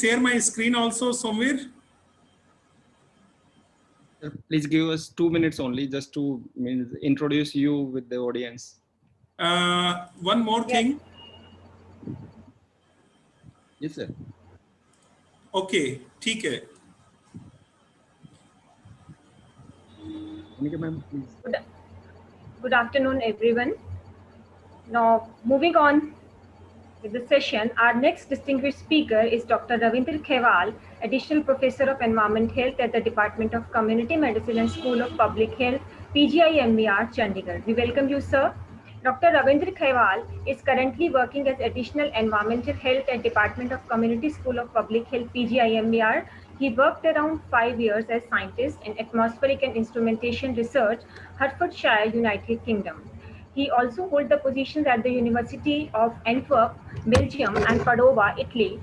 share my screen also, Somir? Please give us 2 minutes only, just to introduce you with the audience. One more thing. Yes, sir. Okay, ठीक है. Monica ma'am, please. Good afternoon, everyone. Now, moving on with the session, our next distinguished speaker is Dr. Ravindra Khewal, Additional Professor of Environment Health at the Department of Community Medicine and School of Public Health, PGIMER, Chandigarh. We welcome you, sir. Dr. Ravindra Khewal is currently working as Additional Environmental Health at Department of Community School of Public Health, PGIMER. He worked around 5 years as scientist in atmospheric and instrumentation research, Hertfordshire, United Kingdom. He also holds the positions at the University of Antwerp, Belgium, and Padova, Italy.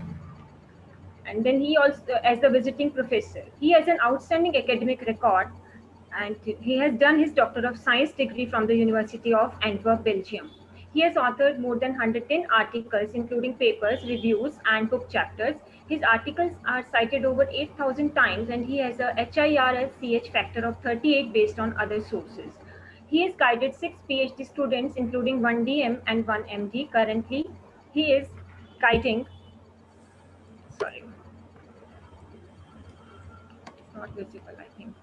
And then he also, as a visiting professor, he has an outstanding academic record, and he has done his Doctor of Science degree from the University of Antwerp, Belgium. He has authored more than 110 articles, including papers, reviews, and book chapters. His articles are cited over 8,000 times, and he has a HIRLCH factor of 38 based on other sources. He has guided 6 PhD students, including 1 DM and 1 MD. Currently, he is guiding, not visible, I think.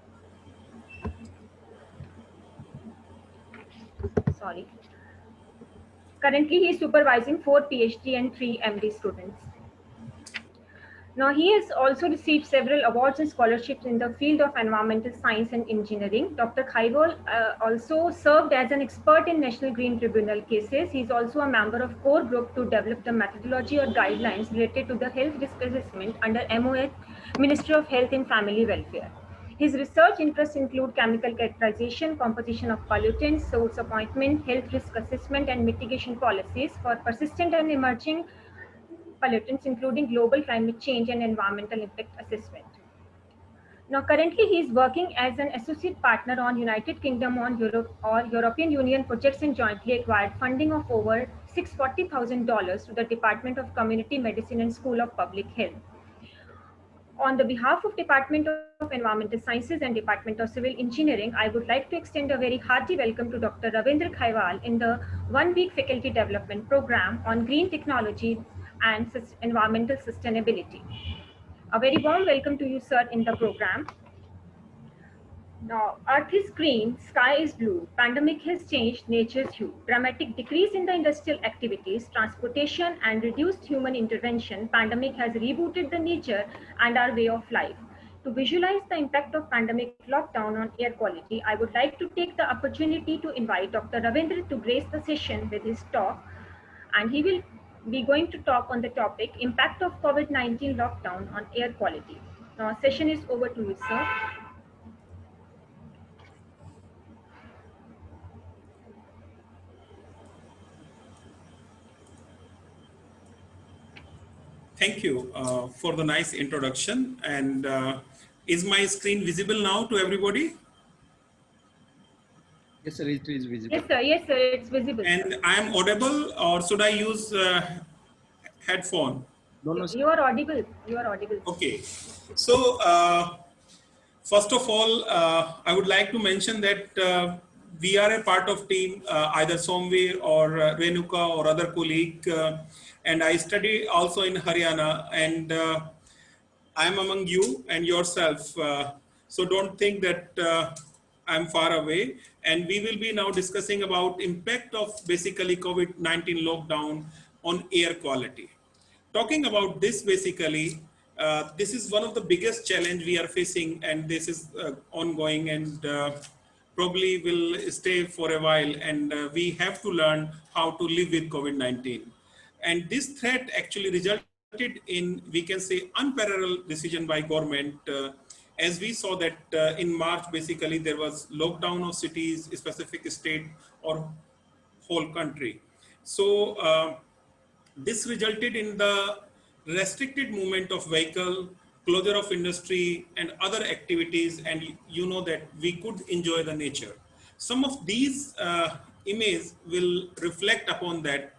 Currently, he is supervising 4 PhD and 3 MD students. Now, he has also received several awards and scholarships in the field of environmental science and engineering. Dr. Khewal also served as an expert in National Green Tribunal cases. He is also a member of core group to develop the methodology or guidelines related to the health risk assessment under MOH, Ministry of Health and Family Welfare. His research interests include chemical characterization, composition of pollutants, source appointment, health risk assessment, and mitigation policies for persistent and emerging pollutants, including global climate change and environmental impact assessment. Now, currently, he is working as an associate partner on United Kingdom on European Union projects and jointly acquired funding of over $640,000 to the Department of Community Medicine and School of Public Health. On the behalf of Department of Environmental Sciences and Department of Civil Engineering, I would like to extend a very hearty welcome to Dr. Ravindra Khewal in the one-week faculty development program on green technology and environmental sustainability. A very warm welcome to you, sir, in the program. Now, Earth is green, sky is blue, pandemic has changed nature's hue. Dramatic decrease in the industrial activities, transportation, and reduced human intervention, pandemic has rebooted the nature and our way of life. To visualize the impact of pandemic lockdown on air quality, I would like to take the opportunity to invite Dr. Ravindra to grace the session with his talk, and he will be going to talk on the topic, impact of COVID-19 lockdown on air quality. Now, session is over to you, sir. Thank you for the nice introduction. And is my screen visible now to everybody? Yes, sir, it is visible. Yes, sir, it's visible. And I am audible, or should I use headphone? No, you are audible. You are audible. Okay. So, first of all, I would like to mention that we are a part of team, either Somveer or Renuka or other colleague, and I study also in Haryana, and I am among you and yourself. So don't think that I'm far away. And we will be now discussing about impact of basically COVID-19 lockdown on air quality. Talking about this basically, this is one of the biggest challenge we are facing, and this is ongoing and probably will stay for a while, and we have to learn how to live with COVID-19. And this threat actually resulted in, we can say, unparalleled decision by government. As we saw that in March, basically there was lockdown of cities, specific state or whole country. So this resulted in the restricted movement of vehicle, closure of industry and other activities, and you know that we could enjoy the nature. Some of these images will reflect upon that.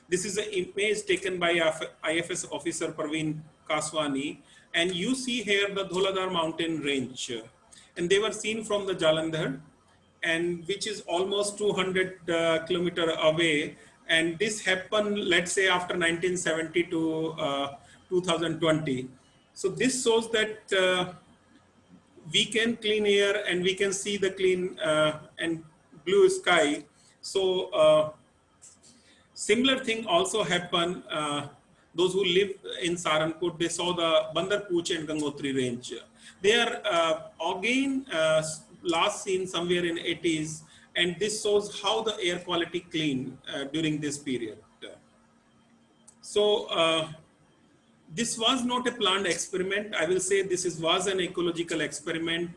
This is an image taken by IFS officer Parveen Kaswani, and you see here the Dholadhar mountain range, and they were seen from the Jalandhar, and which is almost 200 kilometer away. And this happened, let's say, after 1970 to 2020. So this shows that we can clean air and we can see the clean and blue sky. So similar thing also happened. Those who live in Saranpur, they saw the Bandar Pooch and Gangotri range. They are again last seen somewhere in 80s, and this shows how the air quality clean during this period. So this was not a planned experiment. I will say this was an ecological experiment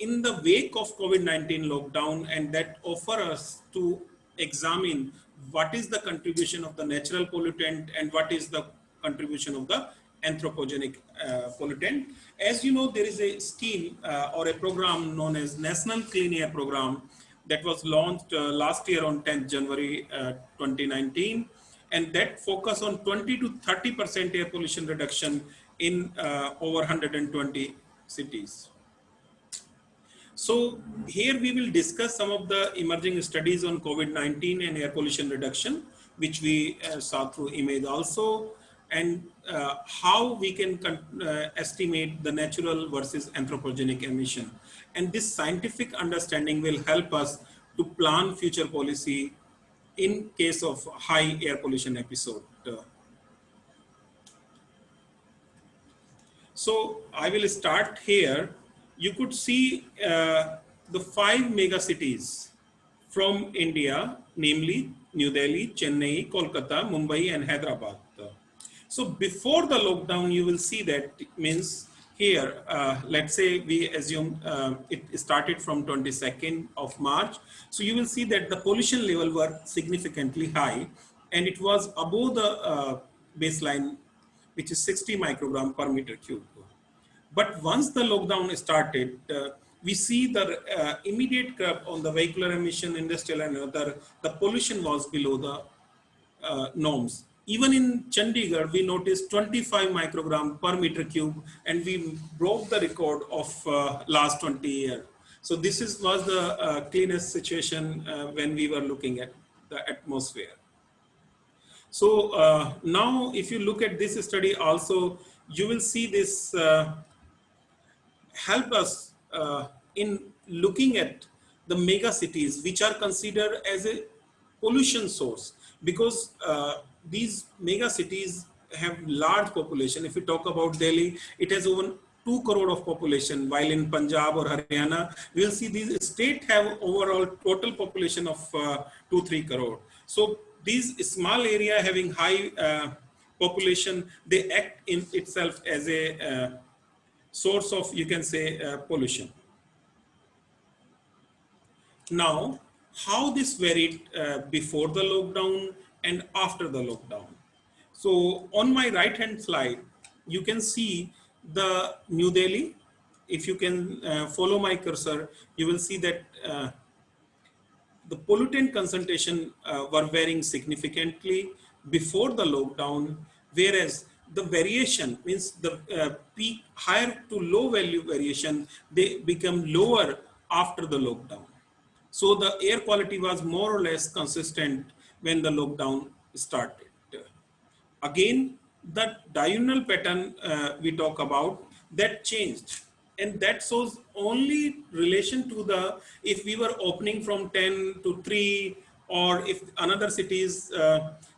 in the wake of COVID-19 lockdown, and that offer us to examine what is the contribution of the natural pollutant and what is the contribution of the anthropogenic pollutant. As you know, there is a scheme or a program known as National Clean Air Program that was launched last year on 10th January 2019. And that focus on 20 to 30% air pollution reduction in over 120 cities. So here we will discuss some of the emerging studies on COVID-19 and air pollution reduction, which we saw through image also, and how we can estimate the natural versus anthropogenic emission. And this scientific understanding will help us to plan future policy in case of high air pollution episode. So I will start here. You could see the 5 mega cities from India, namely New Delhi, Chennai, Kolkata, Mumbai, and Hyderabad. So before the lockdown, you will see that means here, let's say we assume it started from 22nd of March. So you will see that the pollution level were significantly high, and it was above the baseline, which is 60 microgram per meter cube. But once the lockdown started, we see the immediate curve on the vehicular emission, industrial and other, the pollution was below the norms. Even in Chandigarh, we noticed 25 microgram per meter cube, and we broke the record of last 20 years. So this was the cleanest situation when we were looking at the atmosphere. So now if you look at this study also, you will see this help us in looking at the mega cities, which are considered as a pollution source, because these mega cities have large population. If we talk about Delhi, it has over 2 crore of population, while in Punjab or Haryana, we will see these states have overall total population of 2-3 crore. So these small area having high population, they act in itself as a source of, you can say, pollution. Now, how this varied before the lockdown and after the lockdown. So on my right hand slide, you can see the New Delhi. If you can follow my cursor, you will see that the pollutant concentration were varying significantly before the lockdown, whereas the variation means the peak higher to low value variation, they become lower after the lockdown. So the air quality was more or less consistent when the lockdown started. Again, the diurnal pattern we talk about, that changed. And that shows only relation to the, if we were opening from 10 to 3, or if another cities,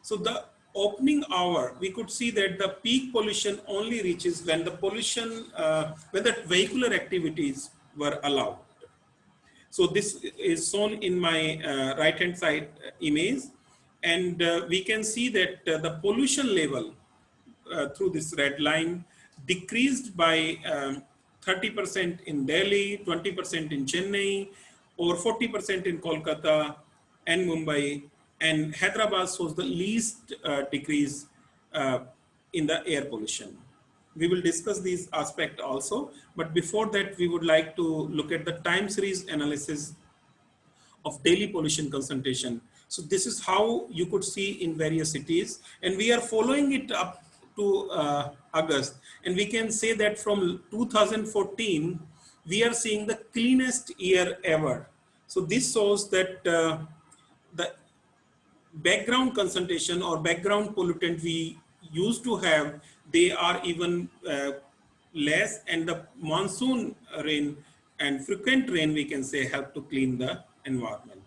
so the opening hour, we could see that the peak pollution only reaches when the pollution, when the vehicular activities were allowed. So this is shown in my right hand side image, and we can see that the pollution level through this red line decreased by 30% in Delhi, 20% in Chennai, or 40% in Kolkata and Mumbai, and Hyderabad shows the least decrease in the air pollution. We will discuss these aspects also, but before that, we would like to look at the time series analysis of daily pollution concentration. So this is how you could see in various cities, and we are following it up to August, and we can say that from 2014 we are seeing the cleanest year ever. So this shows that the background concentration or background pollutant we used to have, they are even less, and the monsoon rain and frequent rain, we can say, help to clean the environment.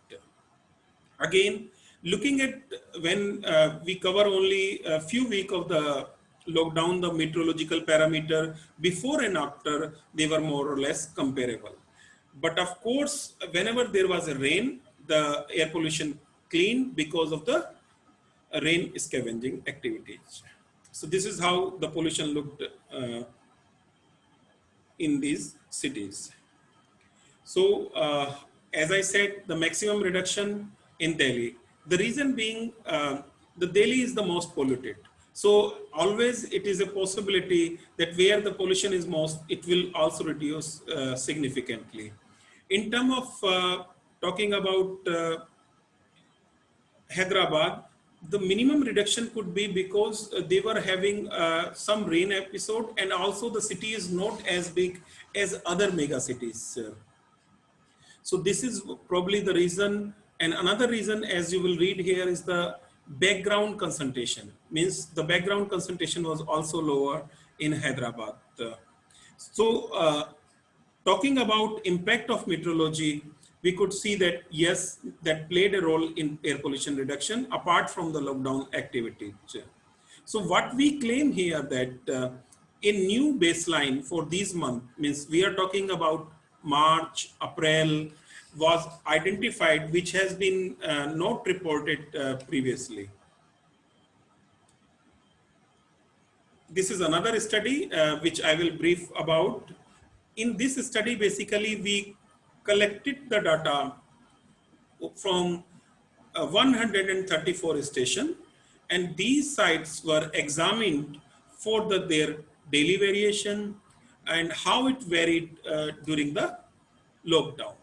Again, looking at when we cover only a few weeks of the lockdown, the meteorological parameter before and after, they were more or less comparable. But of course, whenever there was a rain, the air pollution cleaned because of the rain scavenging activities. So this is how the pollution looked in these cities. So as I said, the maximum reduction in Delhi. The reason being, the Delhi is the most polluted. So always it is a possibility that where the pollution is most, it will also reduce significantly. In terms of talking about Hyderabad, the minimum reduction could be because they were having some rain episode, and also the city is not as big as other mega cities. So this is probably the reason. And another reason, as you will read here, is the background concentration. Means the background concentration was also lower in Hyderabad. So talking about impact of meteorology, we could see that yes, that played a role in air pollution reduction apart from the lockdown activity. So what we claim here that a new baseline for these months, means we are talking about March, April, was identified, which has been not reported previously. This is another study which I will brief about. In this study, basically, we collected the data from 134 stations, and these sites were examined for their daily variation and how it varied during the lockdown.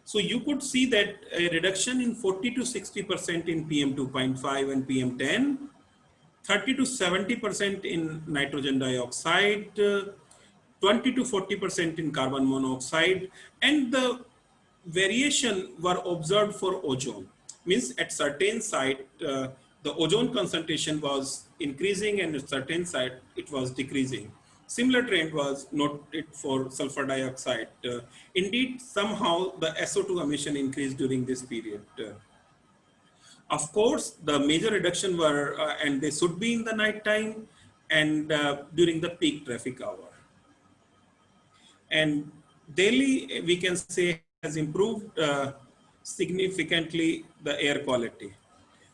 So you could see that a reduction in 40 to 60% in PM 2.5 and PM 10, 30 to 70% in nitrogen dioxide, 20 to 40% in carbon monoxide, and the variation were observed for ozone. Means at certain site, the ozone concentration was increasing, and at certain site it was decreasing. Similar trend was noted for sulfur dioxide. Indeed, somehow the SO2 emission increased during this period. Of course, the major reduction were, and they should be in the night time and during the peak traffic hour. And Delhi, we can say, has improved significantly the air quality.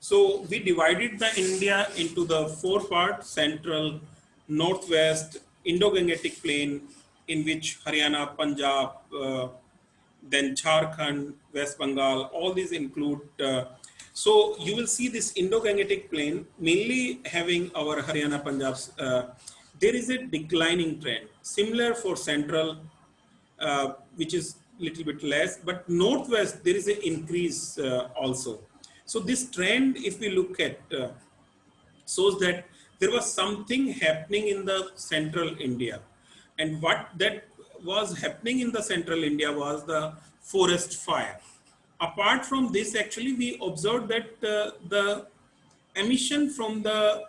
So we divided the India into the 4 parts: central, northwest, Indo-Gangetic plain, in which Haryana, Punjab, then Jharkhand, West Bengal, all these include. So you will see this Indo-Gangetic plain mainly having our Haryana, Punjab. There is a declining trend. Similar for central, which is little bit less, but northwest there is an increase also. So this trend, if we look at, shows that there was something happening in the central India, and what that was happening in the central India was the forest fire. Apart from this, actually we observed that the emission from the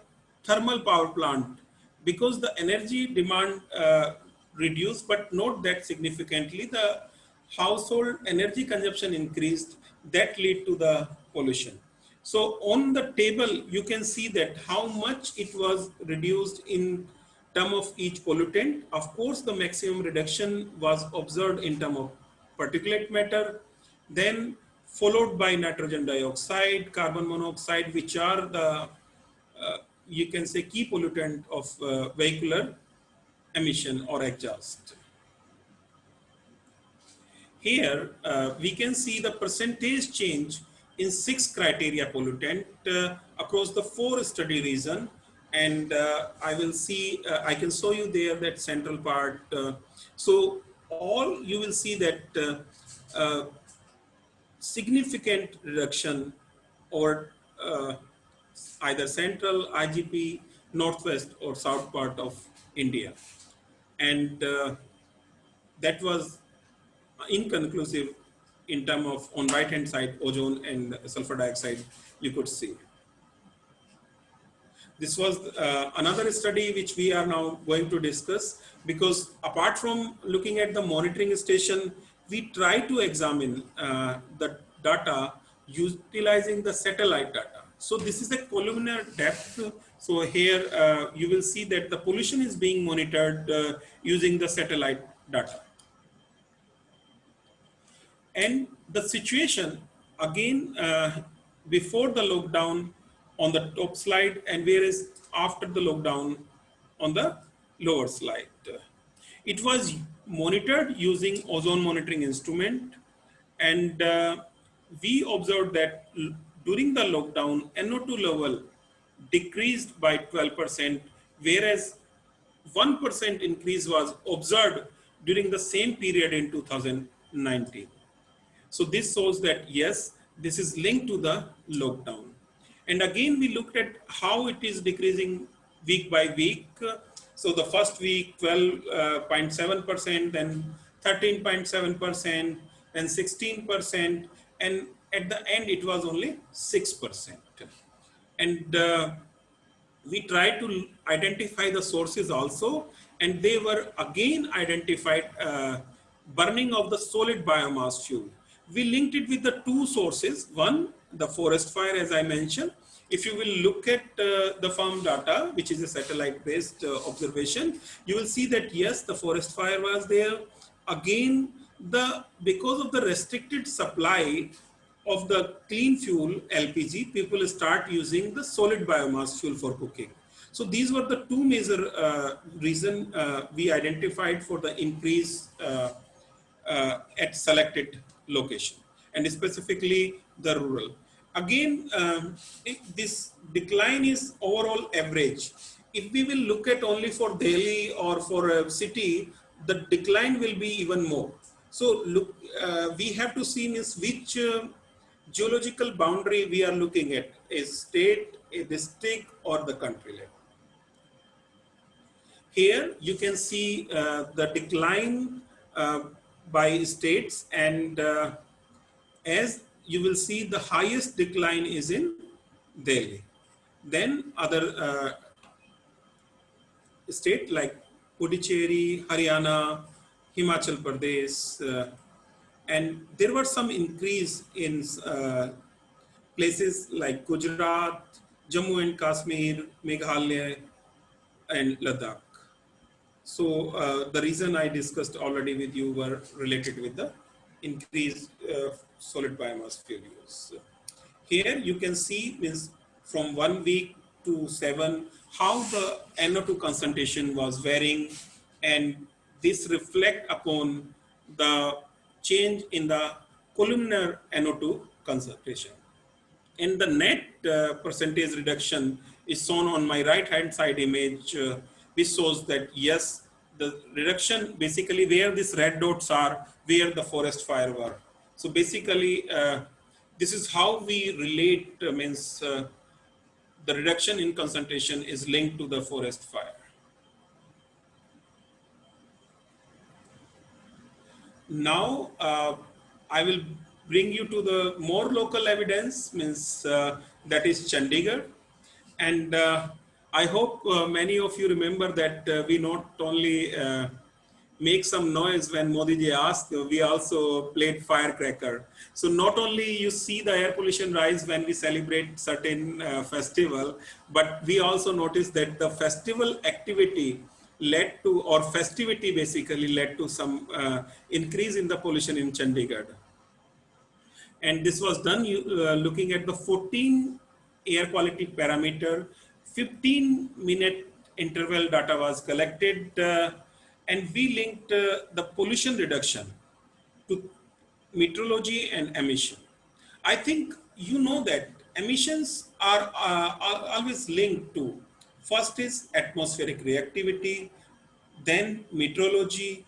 thermal power plant, because the energy demand reduced, but not that significantly, the household energy consumption increased, that led to the pollution. So on the table, you can see that how much it was reduced in terms of each pollutant. Of course, the maximum reduction was observed in terms of particulate matter, then followed by nitrogen dioxide, carbon monoxide, which are the, you can say, key pollutant of vehicular emission or exhaust. Here, we can see the percentage change in 6 criteria pollutant across the 4 study region. And I will see, I can show you there that central part. So all you will see that significant reduction or either central, IGP, northwest or south part of India. And that was inconclusive in terms of, on right hand side, ozone and sulfur dioxide you could see. This was another study which we are now going to discuss, because apart from looking at the monitoring station, we try to examine the data utilizing the satellite data. So this is a columnar depth. So here you will see that the pollution is being monitored using the satellite data. And the situation again before the lockdown on the top slide, and whereas after the lockdown on the lower slide. It was monitored using ozone monitoring instrument, and we observed that during the lockdown, NO2 level decreased by 12%, whereas 1% increase was observed during the same period in 2019. So this shows that yes, this is linked to the lockdown. And again, we looked at how it is decreasing week by week. So the first week, 12.7%, then 13.7%, then 16%, and at the end, it was only 6%. And we tried to identify the sources also, and they were again identified burning of the solid biomass fuel. We linked it with the two sources. One, the forest fire, as I mentioned. If you will look at the farm data, which is a satellite-based observation, you will see that yes, the forest fire was there. Again, because of the restricted supply of the clean fuel, LPG, people start using the solid biomass fuel for cooking. So these were the two major reasons we identified for the increase at selected location, and specifically the rural. Again, this decline is overall average. If we will look at only for Delhi or for a city, the decline will be even more. So look, we have to see means which geological boundary we are looking at, a state, a district, or the country level. Here you can see the decline by states, and as you will see, the highest decline is in Delhi. Then other states like Puducherry, Haryana, Himachal Pradesh, and there were some increase in places like Gujarat, Jammu and Kashmir, Meghalaya, and Ladakh. So the reason I discussed already with you were related with the increased solid biomass fuel use. Here you can see means from 1 week to 7 how the NO2 concentration was varying, and this reflect upon the change in the columnar NO2 concentration. And the net percentage reduction is shown on my right hand side image, which shows that yes, the reduction basically where these red dots are, where the forest fire were. So basically, this is how we relate, the reduction in concentration is linked to the forest fire. Now, I will bring you to the more local evidence, that is Chandigarh. And I hope many of you remember that we not only make some noise when Modi ji asked, we also played firecracker. So not only you see the air pollution rise when we celebrate certain festival, but we also notice that the festival activity led to, or festivity basically led to some increase in the pollution in Chandigarh. And this was done looking at the 14 air quality parameter, 15-minute interval data was collected, and we linked the pollution reduction to meteorology and emission. I think you know that emissions are always linked to, first is atmospheric reactivity, then meteorology,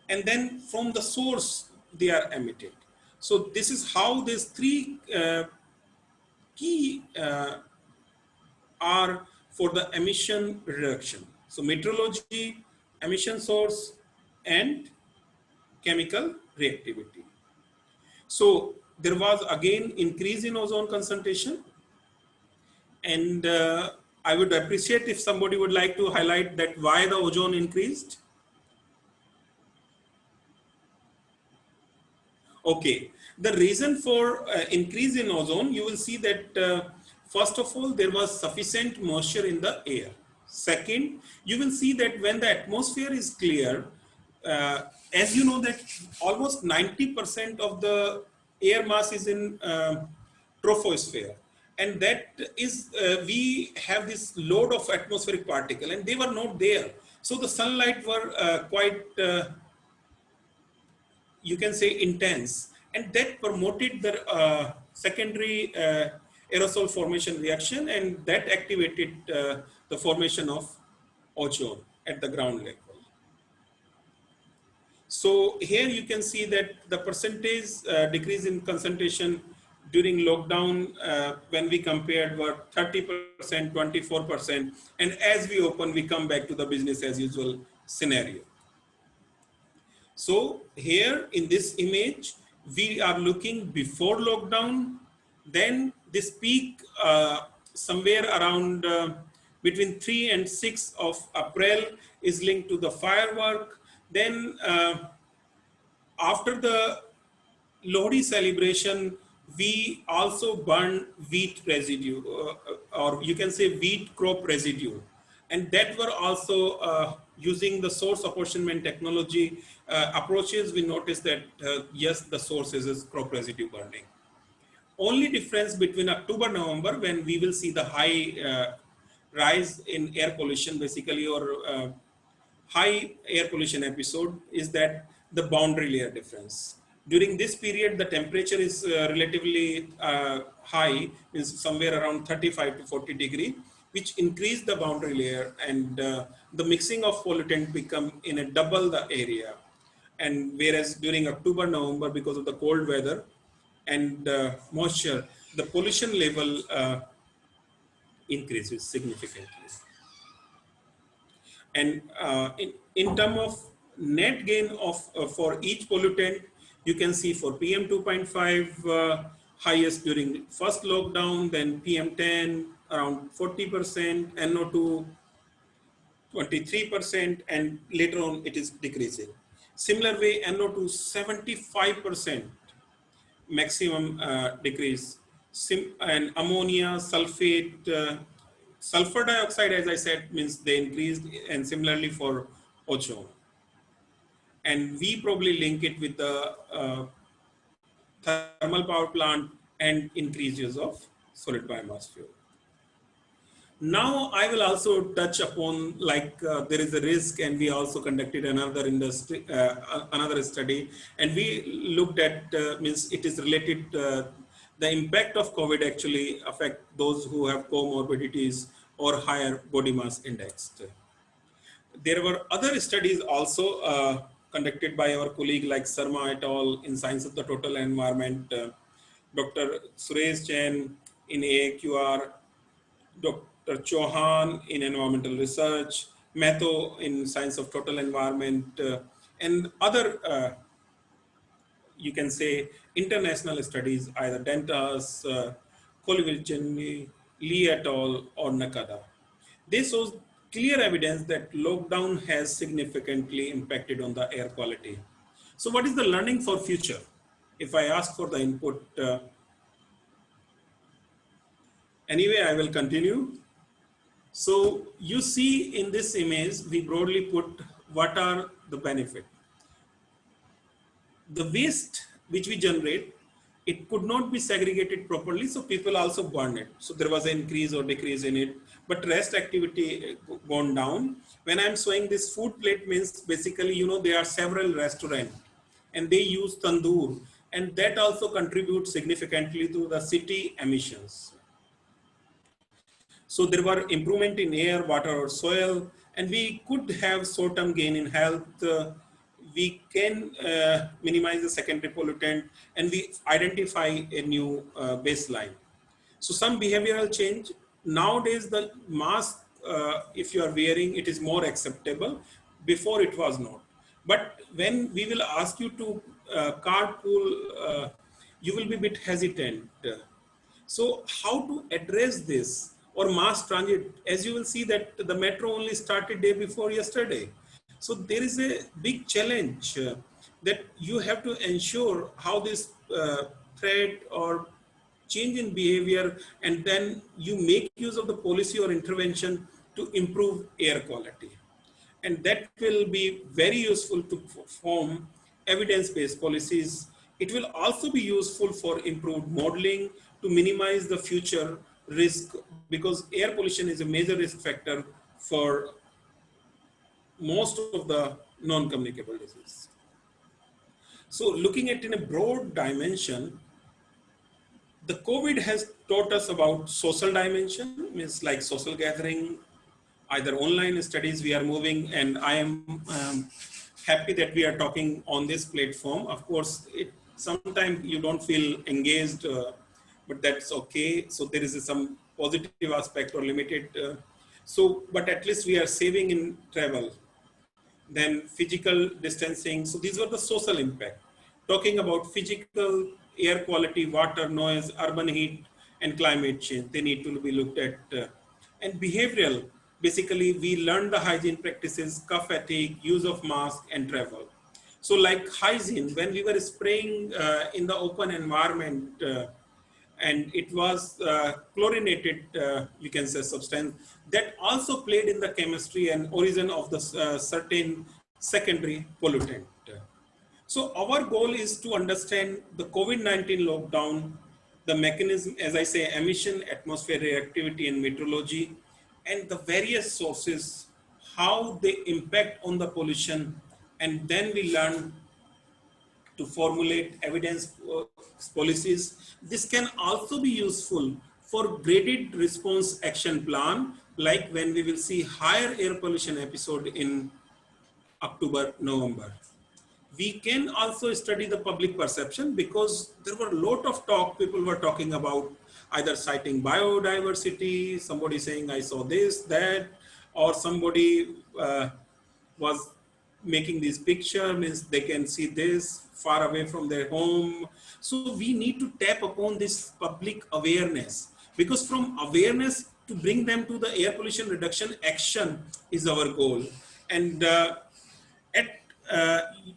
and then from the source they are emitted. So this is how these three key are for the emission reduction. So meteorology, emission source, and chemical reactivity. So there was again increase in ozone concentration, and I would appreciate if somebody would like to highlight that why the ozone increased. Okay, the reason for increase in ozone, you will see that first of all, there was sufficient moisture in the air. Second, you will see that when the atmosphere is clear, as you know that almost 90% of the air mass is in troposphere. And that is, we have this load of atmospheric particle and they were not there. So the sunlight were quite you can say intense, and that promoted the secondary aerosol formation reaction, and that activated the formation of ozone at the ground level. So here you can see that the percentage decrease in concentration during lockdown when we compared were 30%, 24%, and as we open, we come back to the business as usual scenario. So here in this image, we are looking before lockdown, then this peak somewhere around between 3 and 6 of April is linked to the firework. Then after the Lohri celebration, we also burn wheat residue, or you can say wheat crop residue. And that were also using the source apportionment technology approaches, we noticed that yes, the source is crop residue burning. Only difference between October, November, when we will see the high rise in air pollution basically, or high air pollution episode, is that the boundary layer difference. During this period, the temperature is relatively high, is somewhere around 35 to 40 degree, which increase the boundary layer, and the mixing of pollutant become in a double the area. And whereas during October, November, because of the cold weather and moisture, the pollution level increases significantly. And in terms of net gain of for each pollutant, you can see for PM 2.5 highest during first lockdown, then PM10 around 40%, NO2 23%, and later on it is decreasing. Similar way, NO2 75% maximum decrease, and ammonia, sulfate, sulfur dioxide, as I said, means they increased, and similarly for ozone. And we probably link it with the thermal power plant and increased use of solid biomass fuel. Now I will also touch upon, like there is a risk, and we also conducted another study, and we looked at means it is related the impact of COVID actually affect those who have comorbidities or higher body mass index. There were other studies also conducted by our colleague like Sarma et al. In Science of the Total Environment, Dr. Suresh Jain in AAQR, Dr. Chauhan in Environmental Research, Metho in Science of Total Environment, and other, you can say, international studies, either Dentas, Kolivicini, Lee et al. Or Nakada. They show clear evidence that lockdown has significantly impacted on the air quality. So what is the learning for future? If I ask for the input, anyway, I will continue. So you see in this image, we broadly put what are the benefits. The waste which we generate, it could not be segregated properly, so people also burn it. So there was an increase or decrease in it, but rest activity gone down. When I'm showing this food plate, means basically, you know, there are several restaurants and they use tandoor, and that also contributes significantly to the city emissions. So there were improvement in air, water, or soil, and we could have short-term gain in health. We can minimize the secondary pollutant, and we identify a new baseline. So some behavioral change, nowadays the mask, if you are wearing, it is more acceptable. Before it was not. But when we will ask you to carpool, you will be a bit hesitant. So how to address this, or mass transit? As you will see that the metro only started day before yesterday. So there is a big challenge that you have to ensure how this threat or change in behavior, and then you make use of the policy or intervention to improve air quality. And that will be very useful to form evidence-based policies. It will also be useful for improved modeling to minimize the future risk, because air pollution is a major risk factor for most of the non-communicable diseases. So looking at in a broad dimension, the COVID has taught us about social dimension, means like social gathering, either online studies we are moving, and I am happy that we are talking on this platform. Of course, sometimes you don't feel engaged, but that's okay. So there is some positive aspect or limited. But at least we are saving in travel. Then physical distancing. So these were the social impact. Talking about physical, air quality, water, noise, urban heat, and climate change, they need to be looked at. And behavioral, basically we learned the hygiene practices, cough fatigue, use of mask, and travel. So like hygiene, when we were spraying in the open environment, and it was chlorinated, you can say, substance that also played in the chemistry and origin of the certain secondary pollutant. So our goal is to understand the COVID-19 lockdown, the mechanism, as I say, emission, atmospheric reactivity, and meteorology, and the various sources, how they impact on the pollution, and then we learn to formulate evidence policies. This can also be useful for graded response action plan, like when we will see higher air pollution episode in October, November. We can also study the public perception, because there were a lot of talk, people were talking about either citing biodiversity, somebody saying I saw this, that, or somebody was making this picture, means they can see this far away from their home. So we need to tap upon this public awareness, because from awareness to bring them to the air pollution reduction action is our goal. And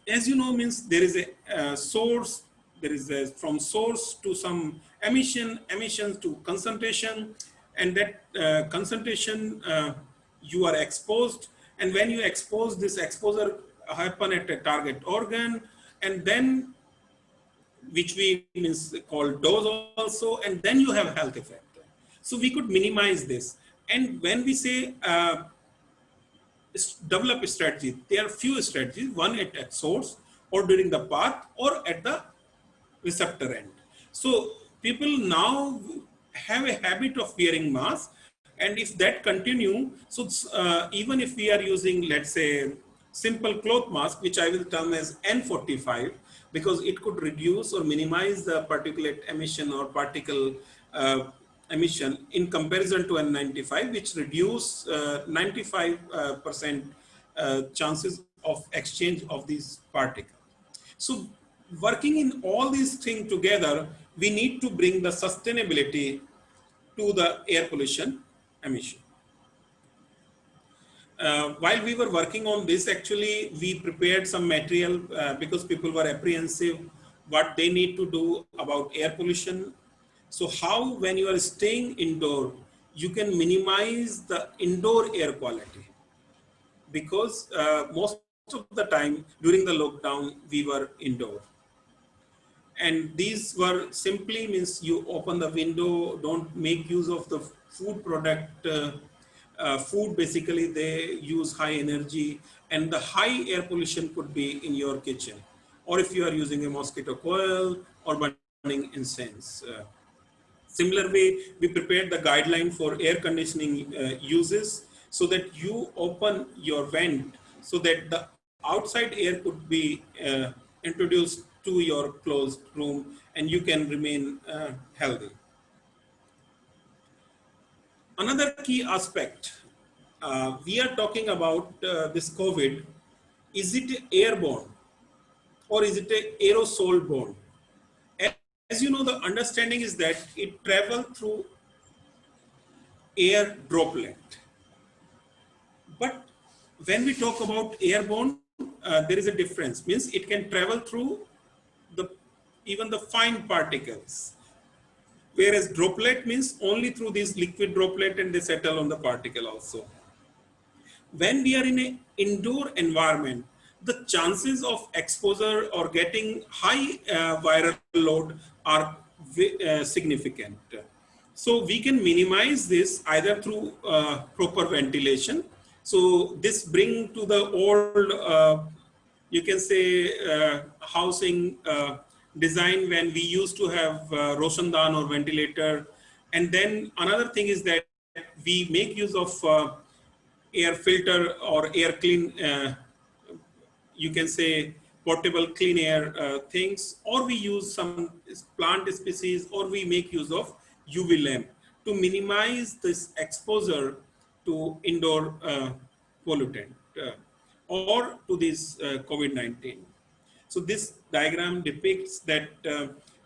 as you know, means there is a source, there is a from source to some emissions to concentration, and that concentration you are exposed, and when you expose, this exposure happen at a target organ, and then which we means called dose also, and then you have health effect. So we could minimize this. And when we say develop a strategy, there are few strategies, one at source, or during the path, or at the receptor end. So people now have a habit of wearing mask, and if that continue, so even if we are using, let's say, simple cloth mask, which I will term as N45, because it could reduce or minimize the particulate emission or particle emission in comparison to N95, which reduce 95% chances of exchange of these particles. So working in all these things together, we need to bring the sustainability to the air pollution emission. While we were working on this, actually, we prepared some material because people were apprehensive what they need to do about air pollution. So how, when you are staying indoor, you can minimize the indoor air quality, because most of the time during the lockdown, we were indoor. And these were simply means you open the window, don't make use of the food product. Food, basically, they use high energy, and the high air pollution could be in your kitchen, or if you are using a mosquito coil or burning incense. Similar way, we prepared the guideline for air conditioning uses, so that you open your vent so that the outside air could be introduced to your closed room, and you can remain healthy. Another key aspect, we are talking about this COVID. Is it airborne or is it a aerosol borne? As you know, the understanding is that it travels through air droplet. But when we talk about airborne, there is a difference. Means it can travel through even the fine particles. Whereas droplet means only through this liquid droplet and they settle on the particle also. When we are in an indoor environment, the chances of exposure or getting high viral load are significant. So we can minimize this either through proper ventilation. So this bring to the old, you can say housing design when we used to have Roshandan or ventilator. And then another thing is that we make use of air filter or air clean, you can say portable clean air things, or we use some plant species, or we make use of UV lamp to minimize this exposure to indoor pollutant or to this COVID-19. So this diagram depicts that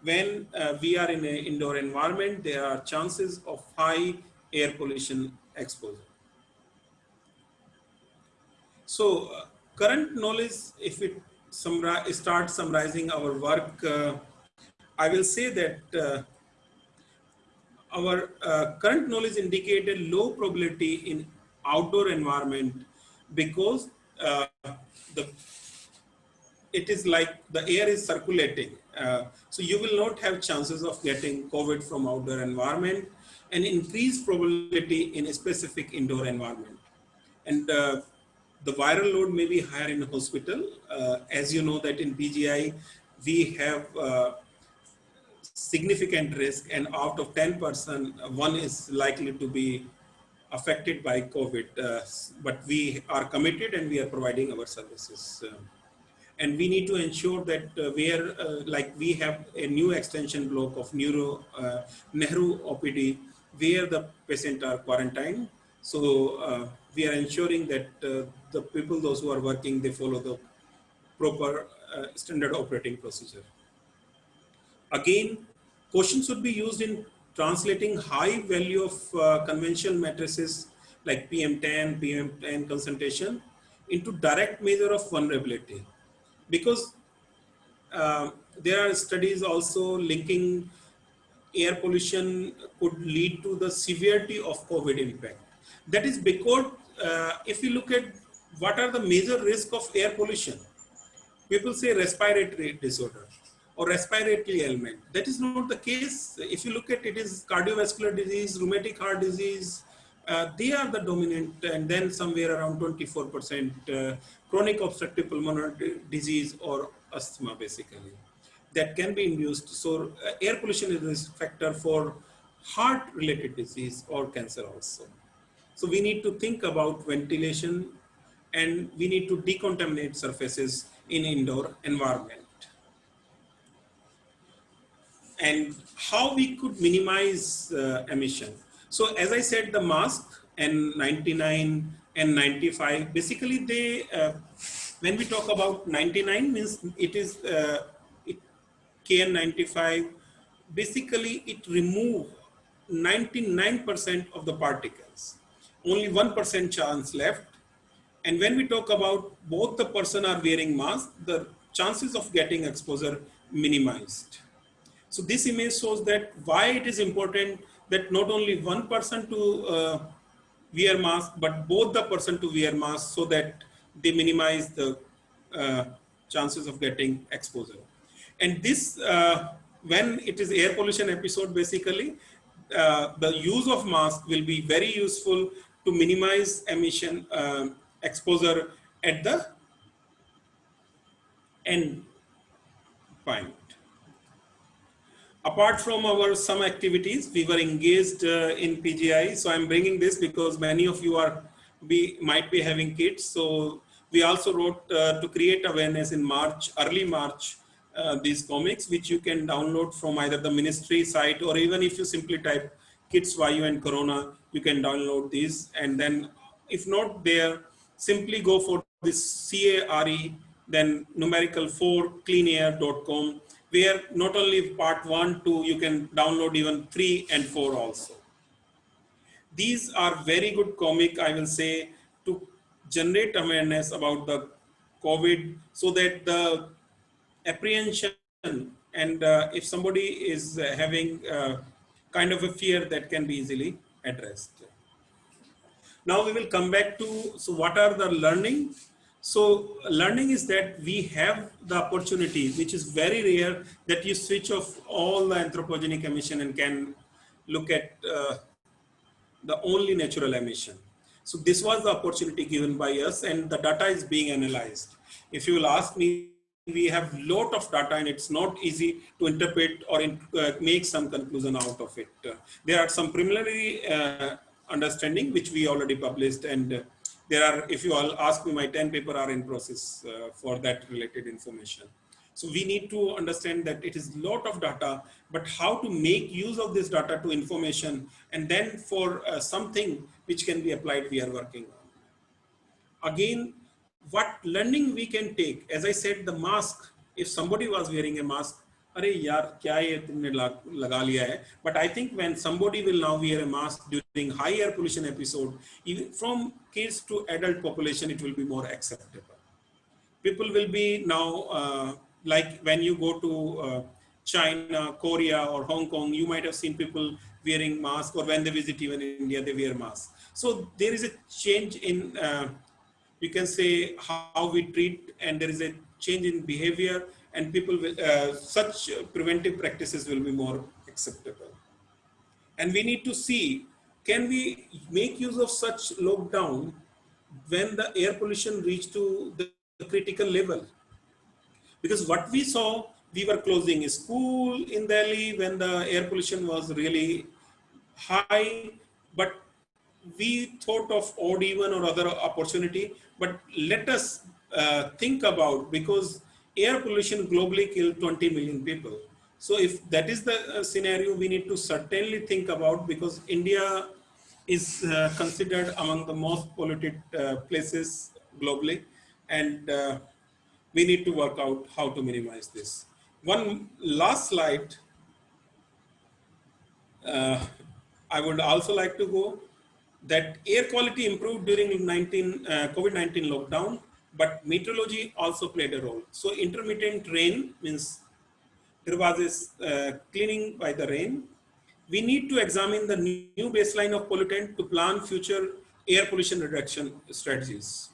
when we are in an indoor environment, there are chances of high air pollution exposure. So current knowledge, if it start summarizing our work, I will say that our current knowledge indicate a low probability in outdoor environment because it is like the air is circulating. So you will not have chances of getting COVID from outdoor environment, and increased probability in a specific indoor environment. And the viral load may be higher in a hospital. As you know that in PGI, we have significant risk, and out of 10%, one is likely to be affected by COVID. But we are committed and we are providing our services. And we need to ensure that like we have a new extension block of Nehru OPD, where the patients are quarantined. So we are ensuring that the people, those who are working, they follow the proper standard operating procedure. Again, caution should be used in translating high value of conventional matrices like PM10, PM10 concentration into direct measure of vulnerability. Because there are studies also linking air pollution could lead to the severity of COVID impact. That is because if you look at what are the major risks of air pollution, people say respiratory disorder or respiratory ailment. That is not the case. If you look at it, is cardiovascular disease, rheumatic heart disease, they are the dominant, and then somewhere around 24% chronic obstructive pulmonary disease or asthma basically that can be induced. So air pollution is a risk factor for heart related disease or cancer also. So we need to think about ventilation, and we need to decontaminate surfaces in indoor environment. And how we could minimize emission. So as I said, the mask N99 and 95, basically they, when we talk about 99 means it is KN95, basically it removes 99% of the particles, only 1% chance left. And when we talk about both the person are wearing mask, the chances of getting exposure minimized. So this image shows that why it is important that not only one person to wear mask, but both the person to wear mask so that they minimize the chances of getting exposure. And this, when it is air pollution episode, basically, the use of mask will be very useful to minimize emission exposure at the end point. Apart from our some activities, we were engaged in PGI. So I'm bringing this because many of you might be having kids. So we also wrote to create awareness in March, early March, these comics, which you can download from either the ministry site or even if you simply type Kids Vayu and Corona, you can download these. And then if not there, simply go for this CARE, then numerical 4 cleanair.com, where not only part 1, 2, you can download even 3 and 4 also. These are very good comic, I will say, to generate awareness about the COVID, so that the apprehension and if somebody is having kind of a fear, that can be easily addressed. Now we will come back to, so what are the learning? So learning is that we have the opportunity, which is very rare, that you switch off all the anthropogenic emission and can look at the only natural emission. So this was the opportunity given by us, and the data is being analyzed. If you will ask me, we have lot of data, and it's not easy to interpret or make some conclusion out of it. There are some preliminary understanding which we already published, and there are, if you all ask me, my 10 paper are in process for that related information. So we need to understand that it is a lot of data, but how to make use of this data to information, and then for something which can be applied, we are working on. Again, what learning we can take, as I said, the mask, if somebody was wearing a mask, अरे यार क्या ये तुमने लगा लिया है, but I think when somebody will now wear a mask during high air pollution episode, even from kids to adult population, it will be more acceptable. People will be now, like when you go to China, Korea or Hong Kong, you might have seen people wearing masks, or when they visit even India, they wear masks. So there is a change in, you can say, how we treat, and there is a change in behavior, and people will, such preventive practices will be more acceptable. And we need to see, can we make use of such lockdown when the air pollution reached to the critical level? Because what we saw, we were closing a school in Delhi when the air pollution was really high, but we thought of odd even or other opportunity. But let us think about, because air pollution globally killed 20 million people. So if that is the scenario, we need to certainly think about, because India is considered among the most polluted places globally, and we need to work out how to minimize this. One last slide. I would also like to go that air quality improved during COVID-19 lockdown, but meteorology also played a role. So intermittent rain means there was a cleaning by the rain. We need to examine the new baseline of pollutant to plan future air pollution reduction strategies.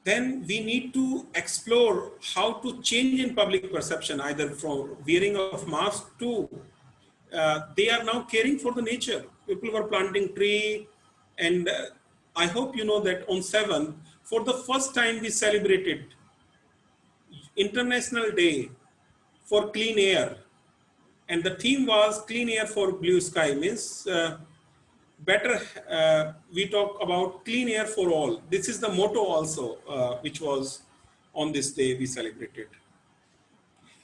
Then we need to explore how to change in public perception, either from wearing of mask to they are now caring for the nature. People were planting tree, and I hope you know that on 7th, for the first time we celebrated International Day for Clean Air, and the theme was Clean Air for Blue Sky, means better, we talk about clean air for all. This is the motto also, which was on this day we celebrated.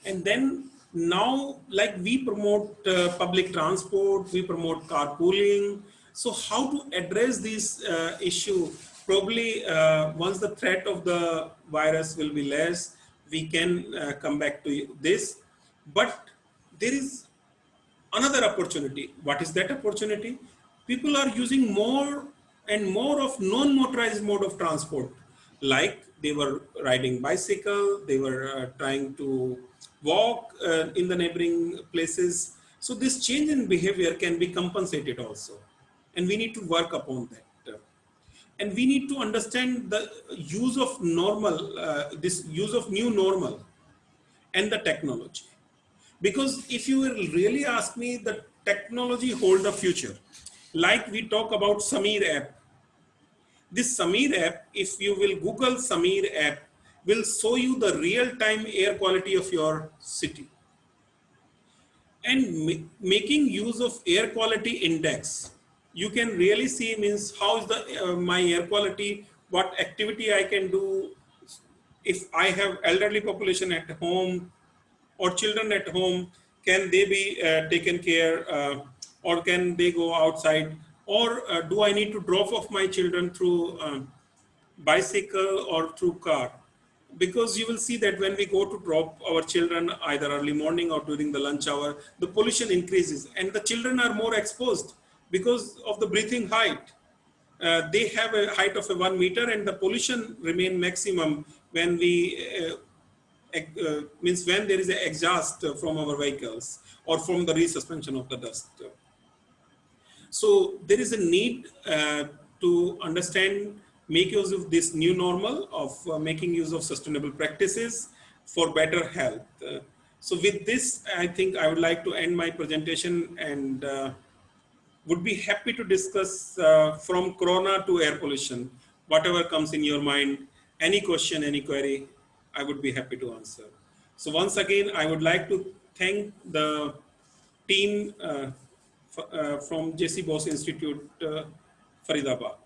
And then now, like we promote public transport, we promote carpooling. So how to address this issue? Probably once the threat of the virus will be less, we can come back to this. But there is another opportunity. What is that opportunity? People are using more and more of non-motorized mode of transport. Like they were riding bicycle, they were trying to walk in the neighboring places. So this change in behavior can be compensated also. And we need to work upon that. And we need to understand the use of normal, this use of new normal and the technology. Because if you will really ask me, the technology hold the future. Like we talk about Sameer app. This Sameer app, if you will Google Sameer app, will show you the real-time air quality of your city. And making use of air quality index, you can really see means how is the my air quality, what activity I can do. If I have elderly population at home or children at home, can they be taken care or can they go outside, or do I need to drop off my children through bicycle or through car? Because you will see that when we go to drop our children either early morning or during the lunch hour, the pollution increases and the children are more exposed because of the breathing height. They have a height of 1 meter and the pollution remain maximum when we means when there is an exhaust from our vehicles or from the resuspension of the dust. So there is a need to understand, make use of this new normal of making use of sustainable practices for better health. So with this, I think I would like to end my presentation and would be happy to discuss from corona to air pollution, whatever comes in your mind, any question, any query, I would be happy to answer. So once again, I would like to thank the team from JC Bose Institute, Faridabad.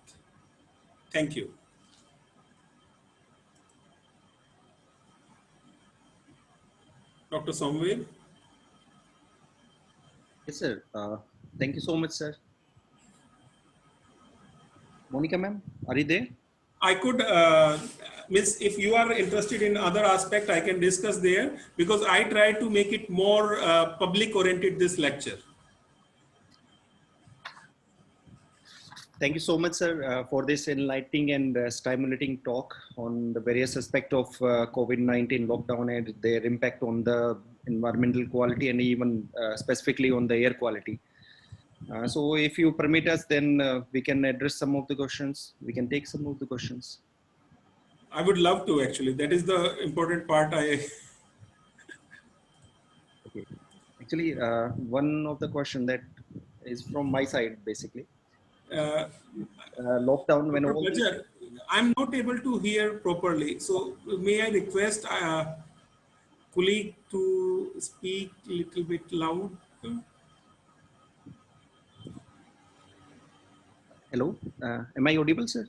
Thank you. Dr. Somveer. Yes, sir. Thank you so much, sir. Monica, ma'am, are you there? I could, miss, if you are interested in other aspect, I can discuss there because I try to make it more public oriented, this lecture. Thank you so much, sir, for this enlightening and stimulating talk on the various aspects of COVID-19 lockdown and their impact on the environmental quality and even specifically on the air quality. So if you permit us, then we can address some of the questions. We can take some of the questions. I would love to actually. That is the important part. Okay. Actually, one of the question that is from my side, basically. Lockdown when all I'm not able to hear properly. So may I request colleague to speak a little bit loud? Hello, am I audible, sir?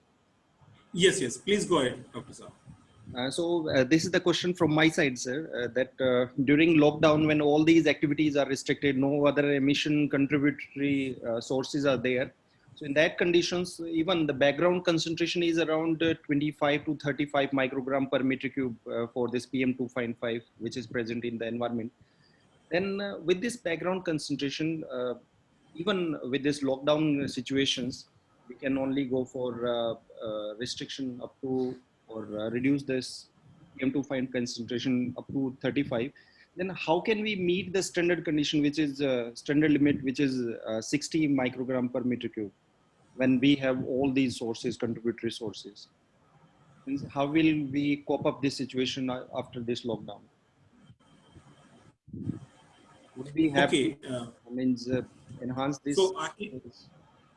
Yes, yes. Please go ahead, Dr. Saab. So this is the question from my side, sir, that during lockdown, when all these activities are restricted, no other emission contributory sources are there. So in that conditions, even the background concentration is around 25 to 35 microgram per meter cube for this PM2.5, which is present in the environment. Then with this background concentration, even with this lockdown situations, we can only go for restriction up to or reduce this PM2.5 concentration up to 35. Then how can we meet the standard condition, which is standard limit, which is 60 microgram per meter cube, when we have all these sources, contributory sources? How will we cope up this situation after this lockdown? Would we have to enhance this? So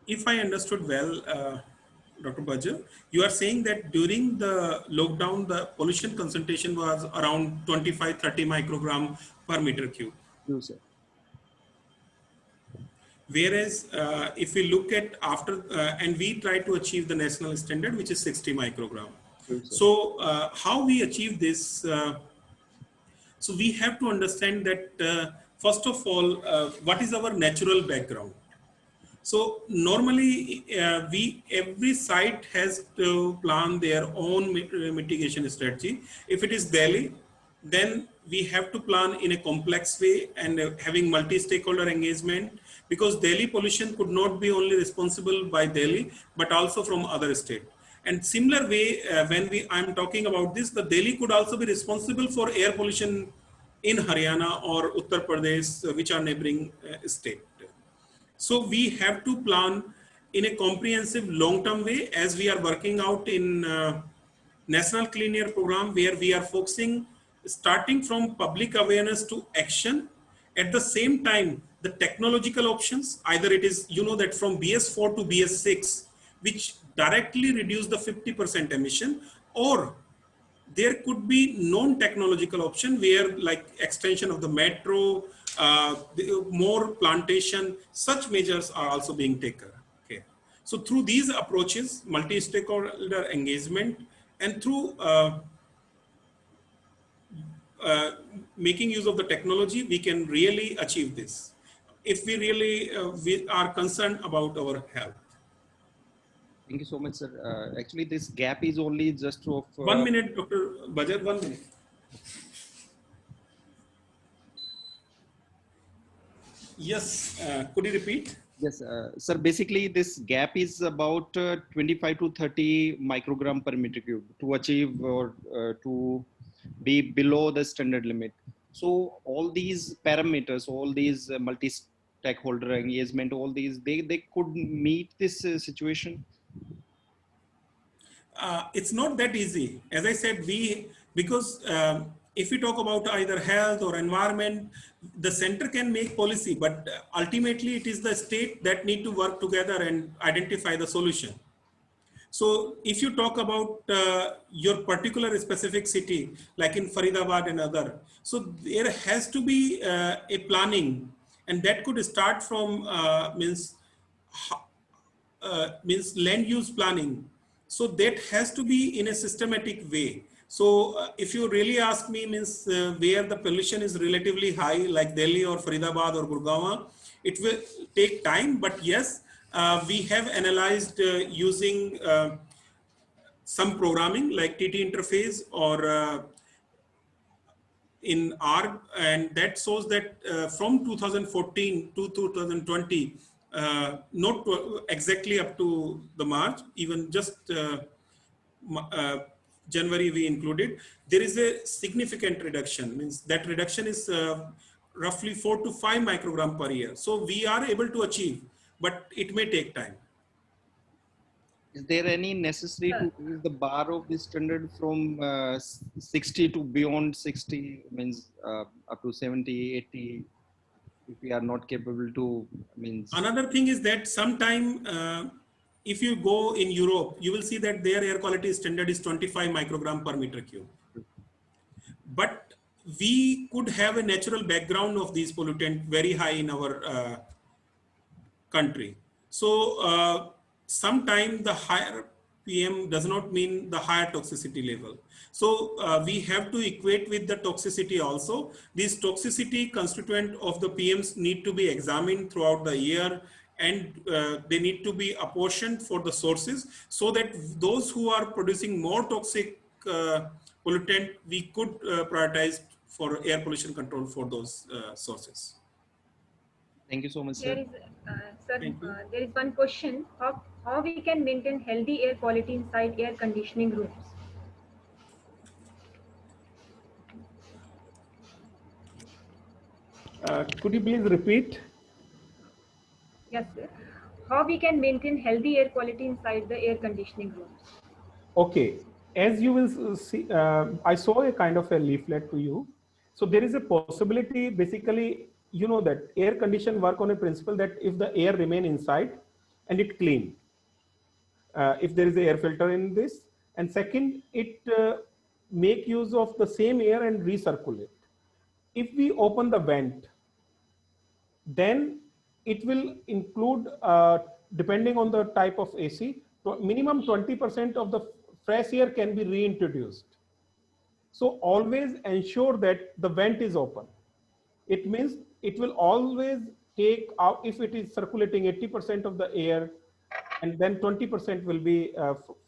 if I understood well, Dr. Bajaj, you are saying that during the lockdown, the pollution concentration was around 25-30 microgram per meter cube. No, sir. Whereas if we look at after, and we try to achieve the national standard, which is 60 microgram. No, so how we achieve this? So we have to understand that first of all, what is our natural background? So normally every site has to plan their own mitigation strategy. If it is Delhi, then we have to plan in a complex way and having multi-stakeholder engagement, because Delhi pollution could not be only responsible by Delhi, but also from other states. And similar way, when I'm talking about this, the Delhi could also be responsible for air pollution in Haryana or Uttar Pradesh, which are neighboring state. So we have to plan in a comprehensive long-term way, as we are working out in National Clean Air Program, where we are focusing starting from public awareness to action. At the same time, the technological options, either it is, you know, that from BS4 to BS6, which directly reduce the 50% emission, or there could be non-technological option where like extension of the metro, more plantation, such measures are also being taken. Okay. So through these approaches, multi-stakeholder engagement, and through making use of the technology, we can really achieve this. if we really we are concerned about our health. Thank you so much, sir. Actually, this gap is only just of 1 minute, Dr. Bajaj, 1 minute. Yes, could you repeat? yes, sir. Basically, this gap is about 25 to 30 microgram per meter cube to achieve or to be below the standard limit. So all these parameters, all these multi-stakeholder engagement, all these, they could meet this situation. It's not that easy. As I said, because if we talk about either health or environment, the center can make policy, but ultimately it is the state that need to work together and identify the solution. So if you talk about your particular specific city, like in Faridabad and other, so there has to be a planning, and that could start from means land use planning. So that has to be in a systematic way. So if you really ask me, where the pollution is relatively high, like Delhi or Faridabad or Gurgaon, it will take time. But yes, we have analyzed using some programming like TT interface or in R, and that shows that from 2014 to 2020, not exactly up to the March, even just January we included, there is a significant reduction. Means that reduction is roughly 4 to 5 microgram per year. So we are able to achieve, but it may take time. Is there any necessity to raise the bar of this standard from 60 to beyond 60, means up to 70, 80, if we are not capable to, means? Another thing is that sometime if you go in Europe, you will see that their air quality standard is 25 microgram per meter cube. But we could have a natural background of these pollutants very high in our country. So sometime the higher PM does not mean the higher toxicity level. So we have to equate with the toxicity also. These toxicity constituent of the PMs need to be examined throughout the year, and they need to be apportioned for the sources, so that those who are producing more toxic pollutant, we could prioritize for air pollution control for those sources. Thank you so much, There sir. is, sir, there is one question: how we can maintain healthy air quality inside air conditioning rooms? Could you please repeat? Yes, sir. How we can maintain healthy air quality inside the air conditioning rooms? Okay, as you will see, I saw a kind of a leaflet to you. So there is a possibility, basically, you know that air condition work on a principle that if the air remain inside and it clean, if there is a air filter in this, and second, it make use of the same air and recirculate. If we open the vent, then it will include, depending on the type of AC, minimum 20% of the fresh air can be reintroduced. So always ensure that the vent is open. It means it will always take out, if it is circulating 80% of the air, and then 20% will be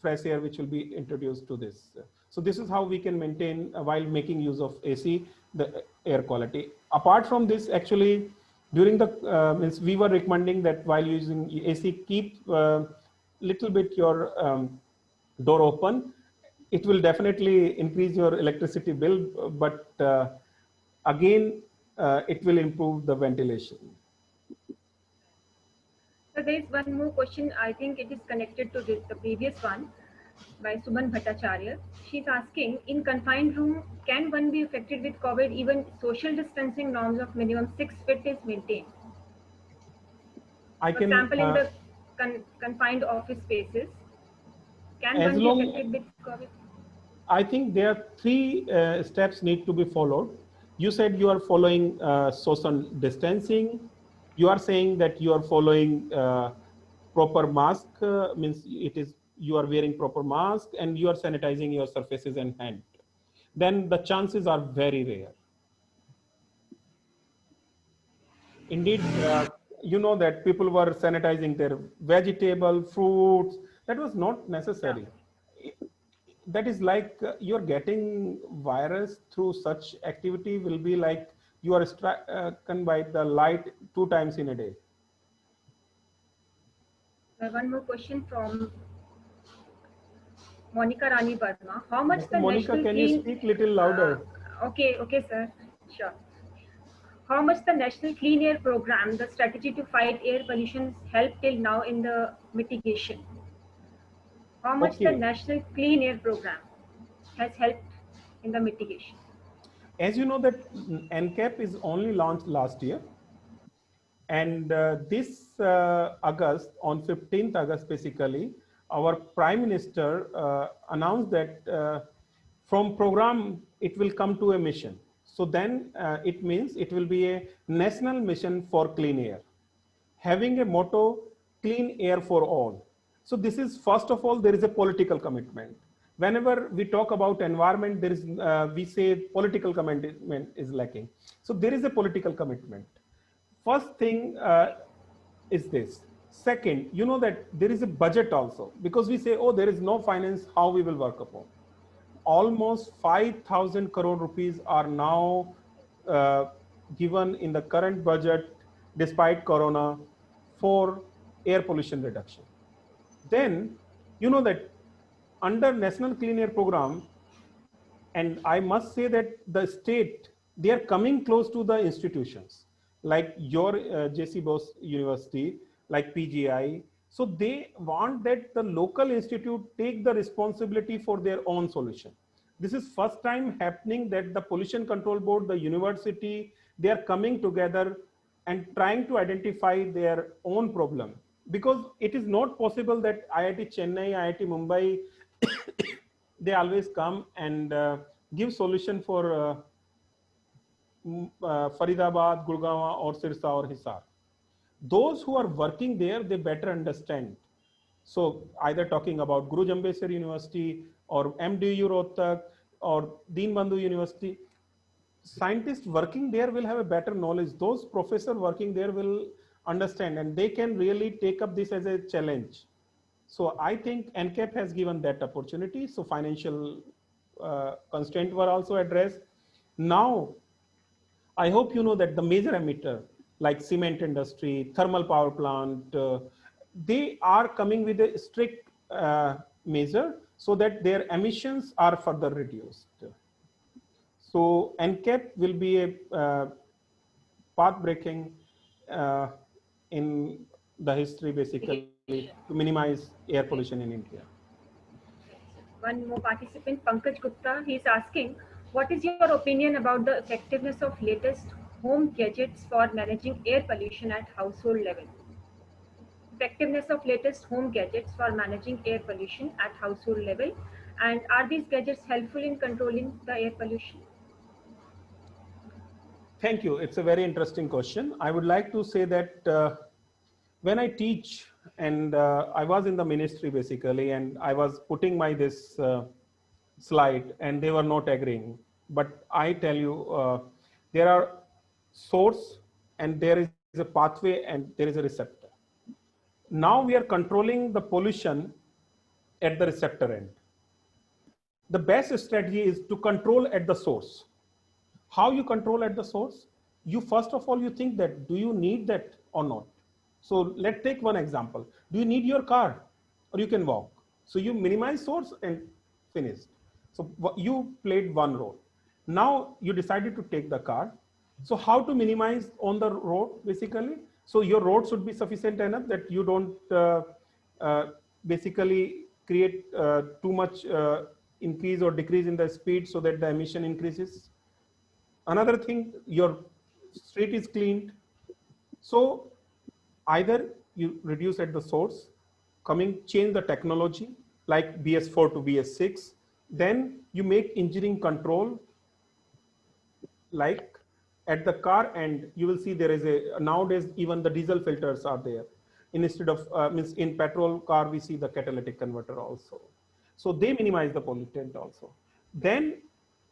fresh air which will be introduced to this. So this is how we can maintain, while making use of AC, the air quality. Apart from this, actually, during the, means we were recommending that while using AC, keep little bit your door open. It will definitely increase your electricity bill, but again, it will improve the ventilation. So there is one more question. I think it is connected to the previous one by Subhan Bhattacharya. She's asking, in confined room, can one be affected with COVID even social distancing norms of minimum 6 feet is maintained? For example, in the confined office spaces, can one be affected with COVID? I think there are 3 steps need to be followed. You said you are following social distancing. You are saying that you are following proper mask, means it is you are wearing proper mask, and you are sanitizing your surfaces and hand. Then the chances are very rare. Indeed, you know that people were sanitizing their vegetable, fruits. That was not necessary. That is like you're getting virus through such activity will be like you are struck by the light 2 times in a day. One more question from Monica Rani Verma. How much the Monica, national can you clean? speak little louder? Okay, sir. Sure. How much the National Clean Air Program, the strategy to fight air pollution, helped till now in the mitigation? How much the Okay. National Clean Air Program has helped in the mitigation? As you know that NCAP is only launched last year. And this August, on 15th August, basically, our Prime Minister announced that from program, it will come to a mission. So then it means it will be a national mission for clean air, having a motto, clean air for all. So this is, first of all, there is a political commitment. Whenever we talk about environment, there is, we say political commitment is lacking. So there is a political commitment. First thing is this. Second, you know that there is a budget also, because we say, oh, there is no finance, how we will work upon. Almost 5,000 crore rupees are now given in the current budget, despite Corona, for air pollution reduction. Then, you know that under National Clean Air Program, and I must say that the state, they are coming close to the institutions like your JC Bose University, like PGI. So they want that the local institute take the responsibility for their own solution. This is first time happening that the Pollution Control Board, the university, they are coming together and trying to identify their own problem. Because it is not possible that IIT Chennai, IIT Mumbai, they always come and give solution for Faridabad, Gurgaon, or Sirsa or Hisar. Those who are working there, they better understand. So either talking about Guru Jambheswar University or MDU Rohtak or Deen Bandhu University, scientists working there will have a better knowledge. Those professors working there will understand, and they can really take up this as a challenge. So I think NCAP has given that opportunity. So financial constraints were also addressed. Now, I hope you know that the major emitter like cement industry, thermal power plant, they are coming with a strict measure so that their emissions are further reduced. So NCAP will be a path breaking in the history basically to minimize air pollution in India. One more participant, Pankaj Gupta, he is asking, what is your opinion about the effectiveness of latest home gadgets for managing air pollution at household level? Effectiveness of latest home gadgets for managing air pollution at household level, and are these gadgets helpful in controlling the air pollution? Thank you. It's a very interesting question. I would like to say that when I teach, and I was in the ministry basically, and I was putting my this slide, and they were not agreeing. But I tell you, there are source, and there is a pathway, and there is a receptor. Now we are controlling the pollution at the receptor end. The best strategy is to control at the source. How you control at the source? You first of all, you think that, do you need that or not? So let's take one example. Do you need your car or you can walk? So you minimize source and finished. So you played one role. Now you decided to take the car. So how to minimize on the road basically? So your road should be sufficient enough that you don't basically create too much increase or decrease in the speed so that the emission increases. Another thing, your street is cleaned. So either you reduce at the source, change the technology like BS4 to BS6, then you make engineering control like at the car end, you will see there is nowadays even the diesel filters are there. Instead of, means in petrol car, we see the catalytic converter also. So they minimize the pollutant also. Then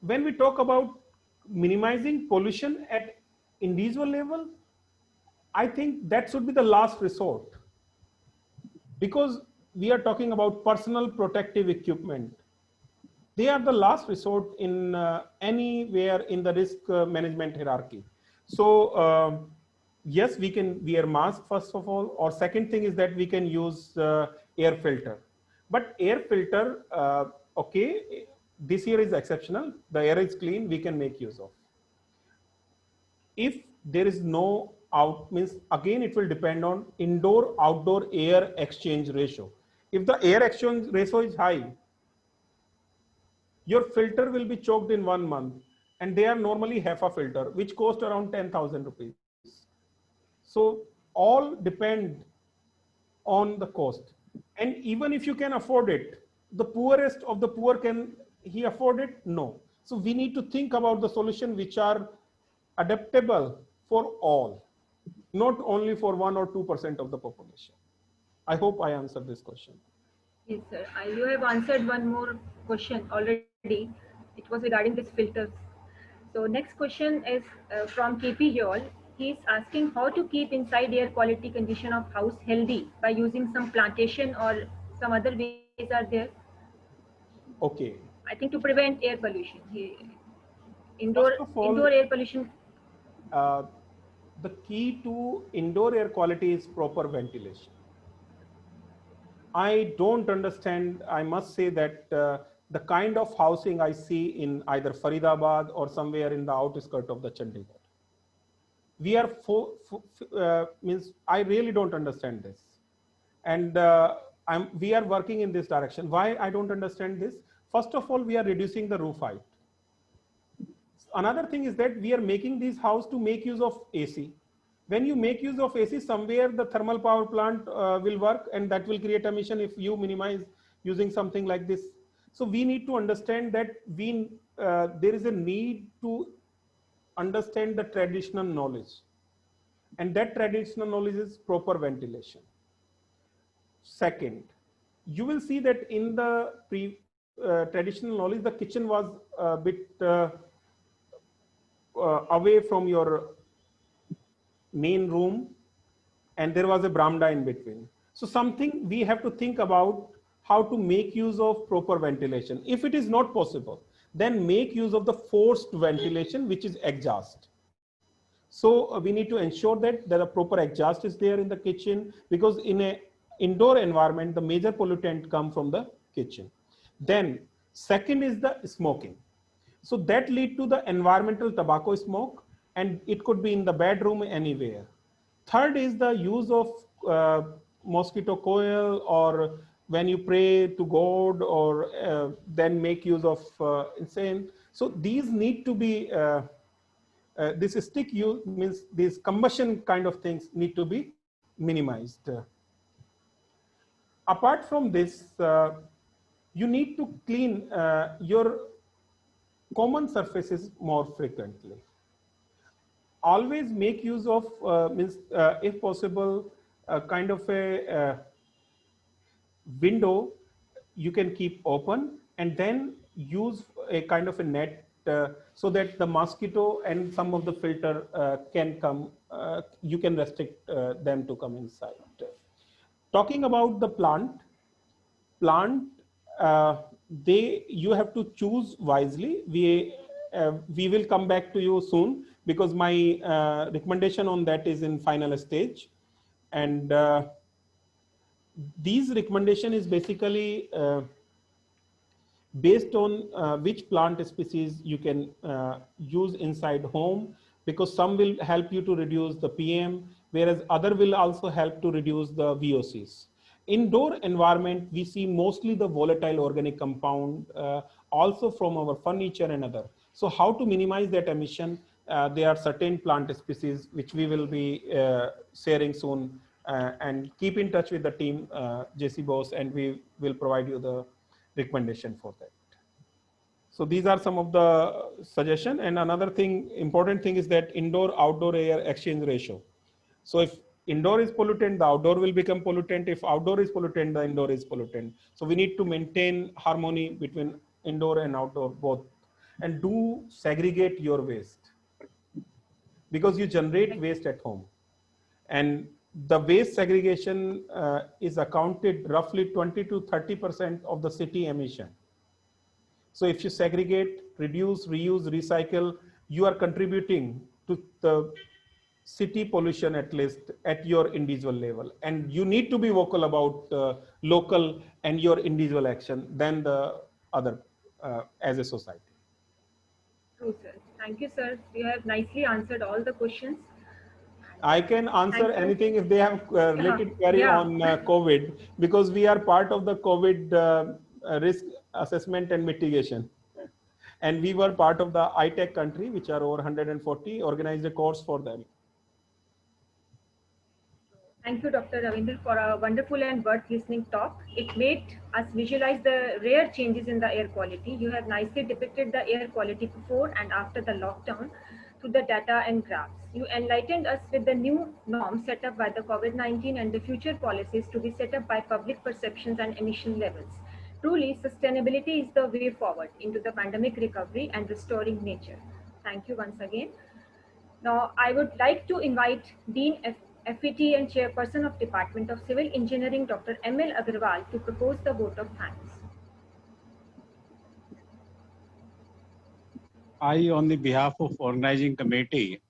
when we talk about minimizing pollution at individual level, I think that should be the last resort, because we are talking about personal protective equipment. They are the last resort in anywhere in the risk management hierarchy. So yes, we can wear mask first of all, or second thing is that we can use air filter. But air filter, okay, this year is exceptional. The air is clean, we can make use of. If there is no out, means again it will depend on indoor outdoor air exchange ratio. If the air exchange ratio is high, your filter will be choked in 1 month, and they are normally half a filter, which cost around 10,000 rupees. So all depend on the cost. And even if you can afford it, the poorest of the poor, can he afford it? No. So we need to think about the solution which are adaptable for all, not only for 1 or 2% of the population. I hope I answered this question. Yes, sir. You have answered one more question already. It was regarding these filters. So next question is from KP Yol. He is asking how to keep inside air quality condition of house healthy by using some plantation or some other ways are there. Okay. I think to prevent air pollution. First of all, Indoor air pollution. uh, the key to indoor air quality is proper ventilation. I don't understand, I must say that the kind of housing I see in either Faridabad or somewhere in the outskirts of the Chandigarh. We are means I really don't understand this. And we are working in this direction. Why I don't understand this? First of all, we are reducing the roof height. Another thing is that we are making these houses to make use of AC. When you make use of AC, somewhere the thermal power plant will work, and that will create emission if you minimize using something like this. So we need to understand that there is a need to understand the traditional knowledge, and that traditional knowledge is proper ventilation. Second, you will see that in the traditional knowledge, the kitchen was a bit away from your main room, and there was a Brahmda in between. So something we have to think about how to make use of proper ventilation. If it is not possible, then make use of the forced ventilation, which is exhaust. So we need to ensure that a proper exhaust is there in the kitchen, because in a indoor environment, the major pollutant come from the kitchen. Then second is the smoking. So that lead to the environmental tobacco smoke, and it could be in the bedroom, anywhere. Third is the use of mosquito coil, or when you pray to God, or then make use of incense. So these need to be, this stick use, means these combustion kind of things need to be minimized. Apart from this, you need to clean your common surfaces more frequently. Always make use of, if possible, kind of a window you can keep open, and then use a kind of a net so that the mosquito and some of the filter can come, you can restrict them to come inside. Talking about the plant, you have to choose wisely. We will come back to you soon, because my recommendation on that is in final stage. And these recommendation is basically based on which plant species you can use inside home, because some will help you to reduce the PM, whereas other will also help to reduce the VOCs. Indoor environment, we see mostly the volatile organic compound, also from our furniture and other. So how to minimize that emission? There are certain plant species which we will be sharing soon, and keep in touch with the team, JC Bose, and we will provide you the recommendation for that. So these are some of the suggestion. And another thing, important thing is that indoor outdoor air exchange ratio. So if indoor is pollutant, the outdoor will become pollutant. If outdoor is pollutant, the indoor is pollutant. So we need to maintain harmony between indoor and outdoor both, and do segregate your waste, because you generate waste at home. And the waste segregation is accounted roughly 20 to 30% of the city emission. So if you segregate, reduce, reuse, recycle, you are contributing to the city pollution, at least at your individual level. And you need to be vocal about local and your individual action than the other as a society. True, sir. Thank you, sir. You have nicely answered all the questions. I can answer Thank you. anything if they have related query Yeah. on COVID, because we are part of the COVID risk assessment and mitigation. And we were part of the ITEC country, which are over 140, organized a course for them. Thank you, Dr. Ravinder, for a wonderful and worth listening talk. It made us visualize the rare changes in the air quality. You have nicely depicted the air quality before and after the lockdown through the data and graphs. You enlightened us with the new norms set up by the COVID-19 and the future policies to be set up by public perceptions and emission levels. Truly, sustainability is the way forward into the pandemic recovery and restoring nature. Thank you once again. Now, I would like to invite Dean FET and Chairperson of Department of Civil Engineering, Dr. M.L. Agarwal, to propose the vote of thanks. I, on the behalf of organizing committee,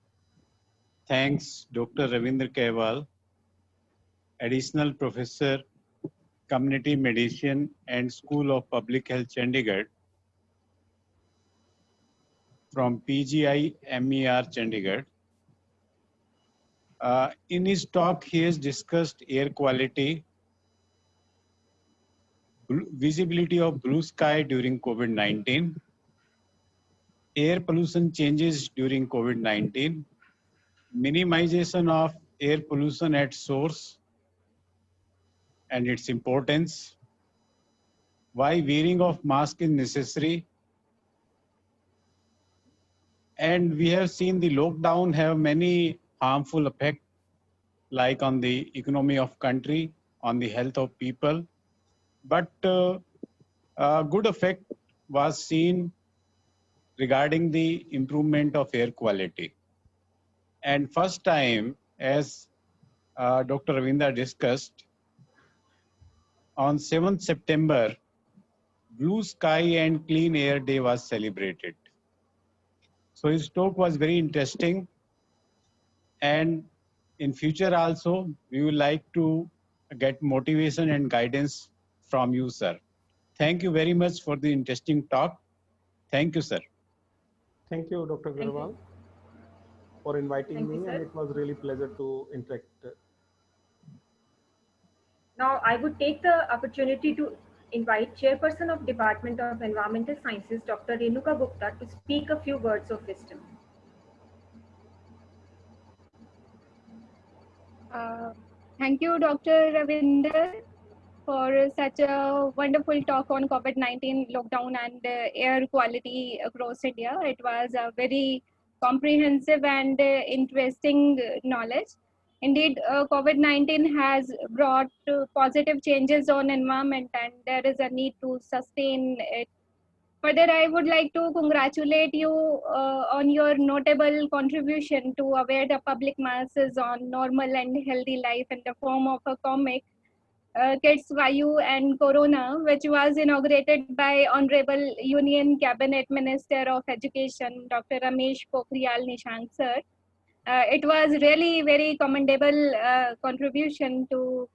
thanks Dr. Ravinder Kewal, Additional Professor, Community Medicine and School of Public Health, Chandigarh, from PGI MER, Chandigarh. In his talk, he has discussed air quality, visibility of blue sky during COVID-19, air pollution changes during COVID-19, minimization of air pollution at source and its importance, why wearing of mask is necessary, and we have seen the lockdown have many harmful effects, like on the economy of country, on the health of people, but a good effect was seen regarding the improvement of air quality. And first time, as Dr. Ravinder discussed, on 7th September, Blue Sky and Clean Air Day was celebrated. So his talk was very interesting. And in future also, we would like to get motivation and guidance from you, sir. Thank you very much for the interesting talk. Thank you, sir. Thank you, Dr. Thank Agarwal, you. for inviting Thank you, me, sir. and it was really pleasure to interact. Now, I would take the opportunity to invite Chairperson of Department of Environmental Sciences, Dr. Renuka Gupta, to speak a few words of wisdom. Thank you, Dr. Ravinder, for such a wonderful talk on COVID-19 lockdown and air quality across India. It was a very comprehensive and interesting knowledge. Indeed, COVID-19 has brought positive changes on environment, and there is a need to sustain it. Further, I would like to congratulate you on your notable contribution to aware the public masses on normal and healthy life in the form of a comic, Kids Vayu and Corona, which was inaugurated by Honorable Union Cabinet Minister of Education, Dr. Ramesh Pokhriyal Nishank, sir. It was really very commendable contribution to